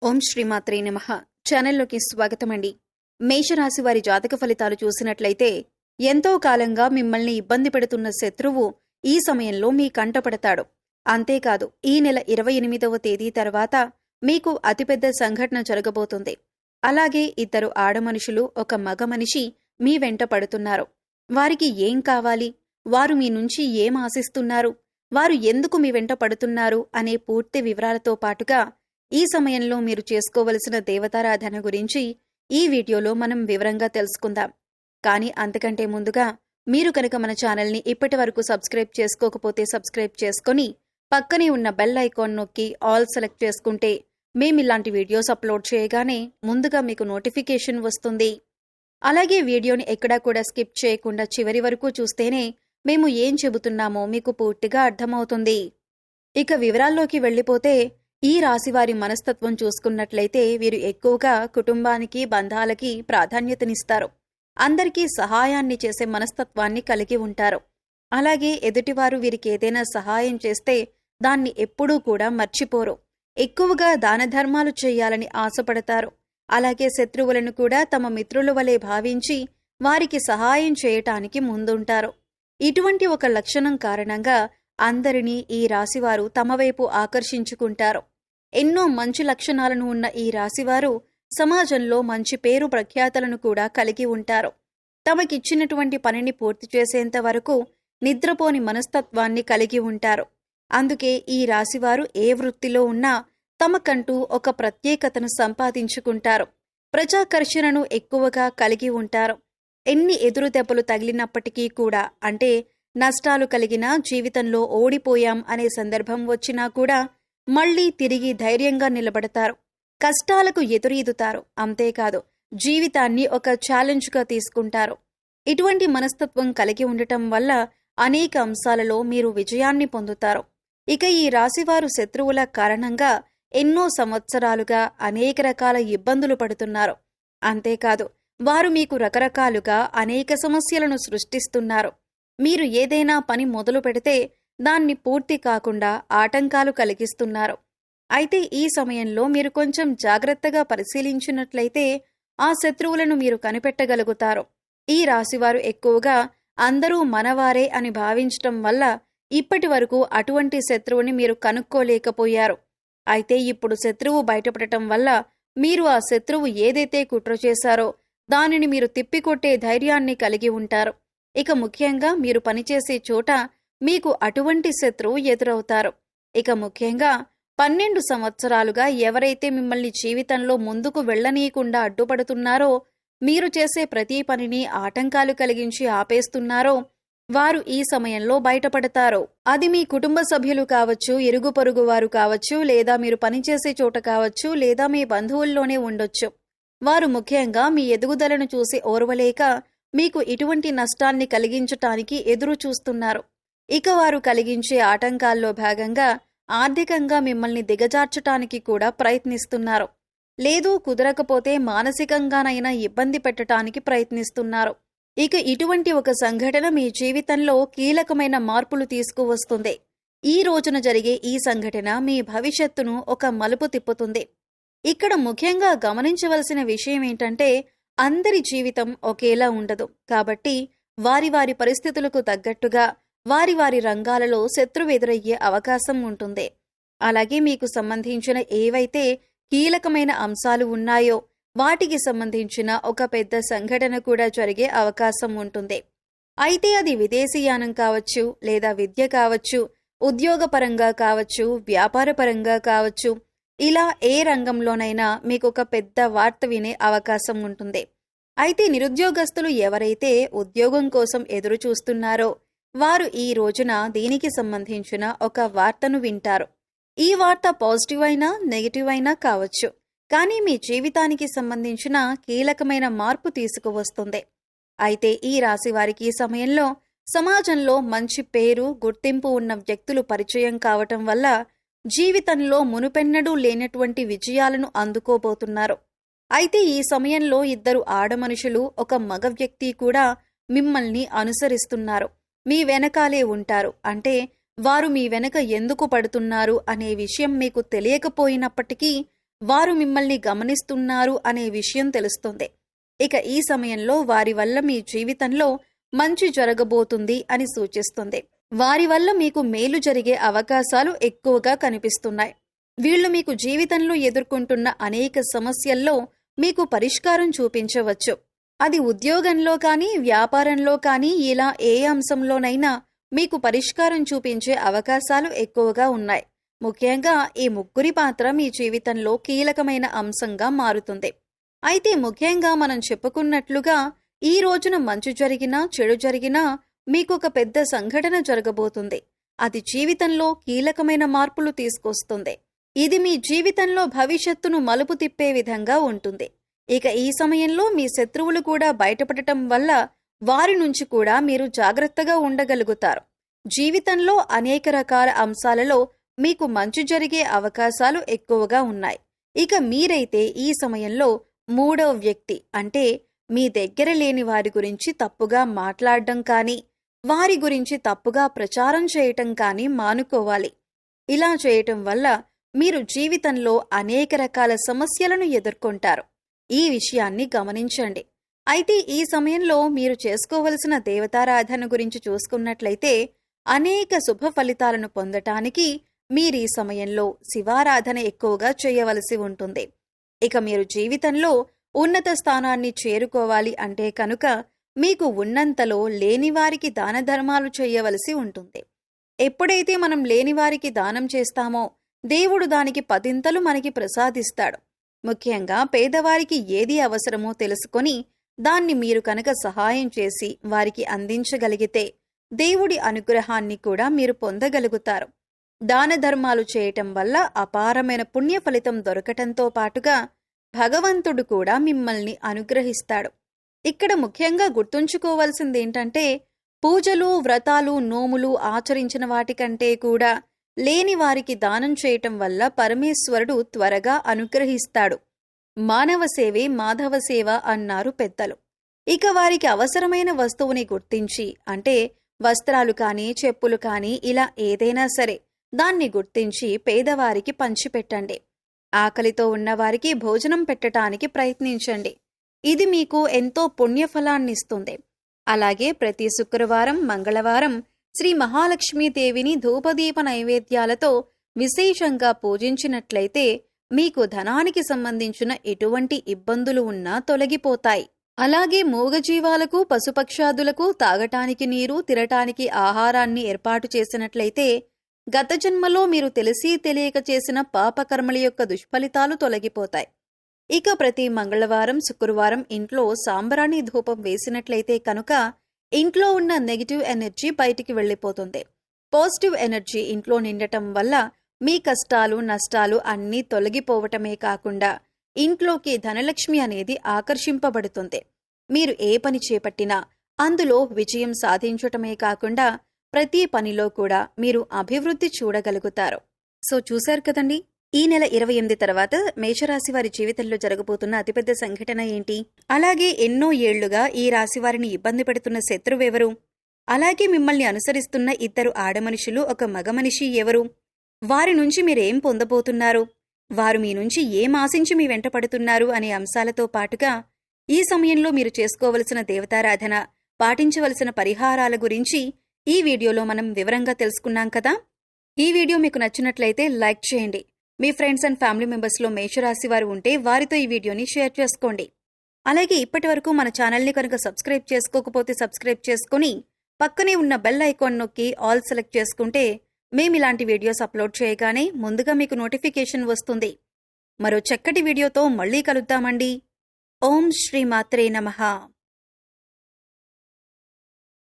ఓం శ్రీమాత్రే నమః. ఛానల్లోకి స్వాగతమండి. మేషరాశి వారి జాతక ఫలితాలు చూసినట్లయితే ఎంతో కాలంగా మిమ్మల్ని ఇబ్బంది పెడుతున్న శత్రువు ఈ సమయంలో మీ కంటపడతాడు. అంతేకాదు, ఈ నెల 28వ తేదీ తర్వాత మీకు అతిపెద్ద సంఘటన జరగబోతుంది. అలాగే ఇద్దరు ఆడమనుషులు, ఒక మగ మనిషి మీ వెంట పడుతున్నారు. వారికి ఏం కావాలి, వారు మీ నుంచి ఏం ఆశిస్తున్నారు, వారు ఎందుకు మీ వెంట పడుతున్నారు అనే పూర్తి వివరాలతో పాటుగా ఈ సమయంలో మీరు చేసుకోవలసిన దేవతారాధన గురించి ఈ వీడియోలో మనం వివరంగా తెలుసుకుందాం. కానీ అంతకంటే ముందుగా మీరు కనుక మన ఛానల్ని ఇప్పటి వరకు సబ్స్క్రైబ్ చేసుకోకపోతే సబ్స్క్రైబ్ చేసుకొని పక్కనే ఉన్న బెల్ ఐకాన్ నొక్కి ఆల్ సెలెక్ట్ చేసుకుంటే మేమిలాంటి వీడియోస్ అప్లోడ్ చేయగానే ముందుగా మీకు నోటిఫికేషన్ వస్తుంది. అలాగే వీడియోని ఎక్కడా కూడా స్కిప్ చేయకుండా చివరి వరకు చూస్తేనే మేము ఏం చెబుతున్నామో మీకు పూర్తిగా అర్థమవుతుంది. ఇక వివరాల్లోకి వెళ్ళిపోతే, ఈ రాశివారి మనస్తత్వం చూసుకున్నట్లయితే వీరు ఎక్కువగా కుటుంబానికి, బంధాలకి ప్రాధాన్యతనిస్తారు. అందరికీ సహాయాన్ని చేసే మనస్తత్వాన్ని కలిగి ఉంటారు. అలాగే ఎదుటివారు వీరికి ఏదైనా సహాయం చేస్తే దాన్ని ఎప్పుడూ కూడా మర్చిపోరు. ఎక్కువగా దాన ధర్మాలు చేయాలని ఆశపడతారు. అలాగే శత్రువులను కూడా తమ మిత్రుల వలె భావించి వారికి సహాయం చేయటానికి ముందుంటారు. ఇటువంటి ఒక లక్షణం కారణంగా అందరినీ ఈ రాశివారు తమ వైపు ఆకర్షించుకుంటారు. ఎన్నో మంచి లక్షణాలను ఉన్న ఈ రాశివారు సమాజంలో మంచి పేరు ప్రఖ్యాతలను కూడా కలిగి ఉంటారు. తమకిచ్చినటువంటి పనిని పూర్తి చేసేంత వరకు నిద్రపోని మనస్తత్వాన్ని కలిగి ఉంటారు. అందుకే ఈ రాశివారు ఏ వృత్తిలో ఉన్నా తమకంటూ ఒక ప్రత్యేకతను సంపాదించుకుంటారు. ప్రజాకర్షణను ఎక్కువగా కలిగి ఉంటారు. ఎన్ని ఎదురు దెబ్బలు తగిలినప్పటికీ కూడా, అంటే నష్టాలు కలిగినా, జీవితంలో ఓడిపోయాం అనే సందర్భం వచ్చినా కూడా మళ్లీ తిరిగి ధైర్యంగా నిలబడతారు. కష్టాలకు ఎదురీదుతారు. అంతేకాదు, జీవితాన్ని ఒక ఛాలెంజ్గా తీసుకుంటారు. ఇటువంటి మనస్తత్వం కలిగి ఉండటం వల్ల అనేక అంశాలలో మీరు విజయాన్ని పొందుతారు. ఇక ఈ రాశివారు శత్రువుల కారణంగా ఎన్నో సంవత్సరాలుగా అనేక రకాల ఇబ్బందులు పడుతున్నారు. అంతేకాదు, వారు మీకు రకరకాలుగా అనేక సమస్యలను సృష్టిస్తున్నారు. మీరు ఏదైనా పని మొదలు పెడితే దాన్ని పూర్తి కాకుండా ఆటంకాలు కలిగిస్తున్నారు. అయితే ఈ సమయంలో మీరు కొంచెం జాగ్రత్తగా పరిశీలించినట్లయితే ఆ శత్రువులను మీరు కనిపెట్టగలుగుతారు. ఈ రాశివారు ఎక్కువగా అందరూ మనవారే అని భావించటం వల్ల ఇప్పటి వరకు అటువంటి శత్రువుని మీరు కనుక్కోలేకపోయారు. అయితే ఇప్పుడు శత్రువు బయటపడటం వల్ల మీరు ఆ శత్రువు ఏదైతే కుట్ర చేశారో దానిని మీరు తిప్పికొట్టే ధైర్యాన్ని కలిగి ఉంటారు. ఇక ముఖ్యంగా మీరు పనిచేసే చోట మీకు అటువంటి శత్రువు ఎదురవుతారు. ఇక ముఖ్యంగా 12 సంవత్సరాలుగా ఎవరైతే మిమ్మల్ని జీవితంలో ముందుకు వెళ్లనీయకుండా అడ్డుపడుతున్నారో, మీరు చేసే ప్రతి పనిని ఆటంకాలు కలిగించి ఆపేస్తున్నారో, వారు ఈ సమయంలో బయటపడతారు. అది మీ కుటుంబ సభ్యులు కావచ్చు, ఇరుగు పొరుగు వారు కావచ్చు, లేదా మీరు పనిచేసే చోట కావచ్చు, లేదా మీ బంధువుల్లోనే ఉండొచ్చు. వారు ముఖ్యంగా మీ ఎదుగుదలను చూసి ఓర్వలేక మీకు ఇటువంటి నష్టాన్ని కలిగించటానికి ఎదురు చూస్తున్నారు. ఇక వారు కలిగించే ఆటంకాల్లో భాగంగా ఆర్థికంగా మిమ్మల్ని దిగజార్చటానికి కూడా ప్రయత్నిస్తున్నారు. లేదు కుదరకపోతే మానసికంగానైనా ఇబ్బంది పెట్టడానికి ప్రయత్నిస్తున్నారు. ఇక ఇటువంటి ఒక సంఘటన మీ జీవితంలో కీలకమైన మార్పులు తీసుకువస్తుంది. ఈ రోజున జరిగే ఈ సంఘటన మీ భవిష్యత్తును ఒక మలుపు తిప్పుతుంది. ఇక్కడ ముఖ్యంగా గమనించవలసిన విషయం ఏంటంటే, అందరి జీవితం ఒకేలా ఉండదు. కాబట్టి వారి వారి పరిస్థితులకు తగ్గట్టుగా వారి వారి రంగాలలో శత్రువు ఎదురయ్యే అవకాశం ఉంటుంది. అలాగే మీకు సంబంధించిన ఏవైతే కీలకమైన అంశాలు ఉన్నాయో వాటికి సంబంధించిన ఒక పెద్ద సంఘటన కూడా జరిగే అవకాశం ఉంటుంది. అయితే అది విదేశీయానం కావచ్చు, లేదా విద్య కావచ్చు, ఉద్యోగపరంగా కావచ్చు, వ్యాపారపరంగా కావచ్చు, ఇలా ఏ రంగంలోనైనా మీకు ఒక పెద్ద వార్త వినే అవకాశం ఉంటుంది. అయితే నిరుద్యోగస్తులు ఎవరైతే ఉద్యోగం కోసం ఎదురు చూస్తున్నారో వారు ఈ రోజున దీనికి సంబంధించిన ఒక వార్తను వింటారు. ఈ వార్త పాజిటివ్ అయినా నెగిటివ్ అయినా కావచ్చు, కానీ మీ జీవితానికి సంబంధించిన కీలకమైన మార్పు తీసుకువస్తుంది. అయితే ఈ రాశి వారికి ఈ సమయంలో సమాజంలో మంచి పేరు, గుర్తింపు ఉన్న వ్యక్తులు పరిచయం కావటం వల్ల జీవితంలో మునుపెన్నడూ లేనటువంటి విజయాలను అందుకోబోతున్నారు. అయితే ఈ సమయంలో ఇద్దరు ఆడమనుషులు, ఒక మగ వ్యక్తి కూడా మిమ్మల్ని అనుసరిస్తున్నారు. మీ వెనకాలే ఉంటారు. అంటే వారు మీ వెనక ఎందుకు పడుతున్నారు అనే విషయం మీకు తెలియకపోయినప్పటికీ వారు మిమ్మల్ని గమనిస్తున్నారు అనే విషయం తెలుస్తుంది. ఇక ఈ సమయంలో వారి వల్ల మీ జీవితంలో మంచి జరగబోతుంది అని సూచిస్తుంది. వారి వల్ల మీకు మేలు జరిగే అవకాశాలు ఎక్కువగా కనిపిస్తున్నాయి. వీళ్ళు మీకు జీవితంలో ఎదుర్కొంటున్న అనేక సమస్యల్లో మీకు పరిష్కారం చూపించవచ్చు. అది ఉద్యోగంలో కానీ, వ్యాపారంలో కానీ, ఇలా ఏ అంశంలోనైనా మీకు పరిష్కారం చూపించే అవకాశాలు ఎక్కువగా ఉన్నాయి. ముఖ్యంగా ఈ ముగ్గురి పాత్ర మీ జీవితంలో కీలకమైన అంశంగా మారుతుంది. అయితే ముఖ్యంగా మనం చెప్పుకున్నట్లుగా ఈ రోజున మంచి జరిగినా, చెడు జరిగినా మీకొక పెద్ద సంఘటన జరగబోతుంది. అది జీవితంలో కీలకమైన మార్పులు తీసుకొస్తుంది. ఇది మీ జీవితంలో భవిష్యత్తును మలుపు తిప్పే విధంగా ఉంటుంది. ఇక ఈ సమయంలో మీ శత్రువులు కూడా బయటపడటం వల్ల వారి నుంచి కూడా మీరు జాగ్రత్తగా ఉండగలుగుతారు. జీవితంలో అనేక రకాల అంశాలలో మీకు మంచి జరిగే అవకాశాలు ఎక్కువగా ఉన్నాయి. ఇక మీరైతే ఈ సమయంలో మూడవ వ్యక్తి అంటే మీ దగ్గర లేని వారి గురించి తప్పుగా మాట్లాడడం కానీ, వారి గురించి తప్పుగా ప్రచారం చేయటం కానీ మానుకోవాలి. ఇలా చేయటం వల్ల మీరు జీవితంలో అనేక రకాల సమస్యలను ఎదుర్కొంటారు. ఈ విషయాన్ని గమనించండి. అయితే ఈ సమయంలో మీరు చేసుకోవలసిన దేవతారాధన గురించి చూసుకున్నట్లయితే అనేక శుభ ఫలితాలను పొందటానికి మీరీ సమయంలో శివారాధన ఎక్కువగా చేయవలసి ఉంటుంది. ఇక మీరు జీవితంలో ఉన్నత స్థానాన్ని చేరుకోవాలి అంటే కనుక మీకు ఉన్నంతలో లేనివారికి దాన ధర్మాలు చేయవలసి ఉంటుంది. ఎప్పుడైతే మనం లేనివారికి దానం చేస్తామో దేవుడు దానికి 10 మనకి ప్రసాదిస్తాడు. ముఖ్యంగా పేదవారికి ఏది అవసరమో తెలుసుకొని దాన్ని మీరు కనుక సహాయం చేసి వారికి అందించగలిగితే దేవుడి అనుగ్రహాన్ని కూడా మీరు పొందగలుగుతారు. దాన ధర్మాలు చేయటం వల్ల అపారమైన పుణ్య ఫలితం దొరకటంతో పాటుగా భగవంతుడు కూడా మిమ్మల్ని అనుగ్రహిస్తాడు. ఇక్కడ ముఖ్యంగా గుర్తుంచుకోవాల్సిందేంటంటే పూజలు, వ్రతాలు, నోములు ఆచరించిన వాటికంటే కూడా లేని వారికి దానం చేయటం వల్ల పరమేశ్వరుడు త్వరగా అనుగ్రహిస్తాడు. మానవ సేవే మాధవ సేవ అన్నారు పెద్దలు. ఇక వారికి అవసరమైన వస్తువుని గుర్తించి అంటే వస్త్రాలు కానీ, చెప్పులు కానీ, ఇలా ఏదైనా సరే దాన్ని గుర్తించి పేదవారికి పంచిపెట్టండి. ఆకలితో ఉన్నవారికి భోజనం పెట్టటానికి ప్రయత్నించండి. ఇది మీకు ఎంతో పుణ్యఫలాన్నిస్తుంది. అలాగే ప్రతి శుక్రవారం, మంగళవారం శ్రీ మహాలక్ష్మీదేవిని ధూపదీప నైవేద్యాలతో విశేషంగా పూజించినట్లయితే మీకు ధనానికి సంబంధించిన ఎటువంటి ఇబ్బందులు ఉన్నా తొలగిపోతాయి. అలాగే మూగజీవాలకు, పశుపక్షాదులకు తాగటానికి నీరు, తినటానికి ఆహారాన్ని ఏర్పాటు చేసినట్లయితే గత జన్మలో మీరు తెలిసి తెలియక చేసిన పాపకర్మల యొక్క దుష్ఫలితాలు తొలగిపోతాయి. ఇక ప్రతి మంగళవారం, శుక్రవారం ఇంట్లో సాంబ్రాణి ధూపం వేసినట్లయితే కనుక ఇంట్లో ఉన్న నెగిటివ్ ఎనర్జీ బయటికి వెళ్ళిపోతుంది. పాజిటివ్ ఎనర్జీ ఇంట్లో నిండటం వల్ల మీ కష్టాలు, నష్టాలు అన్నీ తొలగిపోవటమే కాకుండా ఇంట్లోకి ధనలక్ష్మి అనేది ఆకర్షింపబడుతుంది. మీరు ఏ పని చేపట్టినా అందులో విజయం సాధించటమే కాకుండా ప్రతి పనిలో కూడా మీరు అభివృద్ధి చూడగలుగుతారు. సో చూశారు కదండి, ఈ నెల 28 తర్వాత మేషరాశి వారి జీవితంలో జరగబోతున్న అతిపెద్ద సంఘటన ఏంటి? అలాగే ఎన్నో ఏళ్లుగా ఈ రాశి వారిని ఇబ్బంది పెడుతున్న శత్రువెవరు? అలాగే మిమ్మల్ని అనుసరిస్తున్న 2 ఆడమనుషులు, 1 మగ మనిషి ఎవరు? వారి నుంచి మీరేం పొందబోతున్నారు? వారు మీ నుంచి ఏం ఆశించి మీ వెంట పడుతున్నారు అనే అంశాలతో పాటుగా ఈ సమయంలో మీరు చేసుకోవలసిన దేవతారాధన, పాటించవలసిన పరిహారాల గురించి ఈ వీడియోలో మనం వివరంగా తెలుసుకున్నాం కదా. ఈ వీడియో మీకు నచ్చినట్లయితే లైక్ చేయండి. మీ ఫ్రెండ్స్ అండ్ ఫ్యామిలీ మెంబర్స్లో మేషరాశి వారు ఉంటే వారితో ఈ వీడియోని షేర్ చేసుకోండి. అలాగే ఇప్పటి వరకు మన ఛానల్ని కనుక సబ్స్క్రైబ్ చేసుకోకపోతే సబ్స్క్రైబ్ చేసుకుని పక్కనే ఉన్న బెల్ ఐకాన్ నొక్కి ఆల్ సెలెక్ట్ చేసుకుంటే మేమిలాంటి వీడియోస్ అప్లోడ్ చేయగానే ముందుగా మీకు నోటిఫికేషన్ వస్తుంది. మరో చక్కటి వీడియోతో మళ్ళీ కలుద్దామండి. ఓం శ్రీ మాత్రే నమః.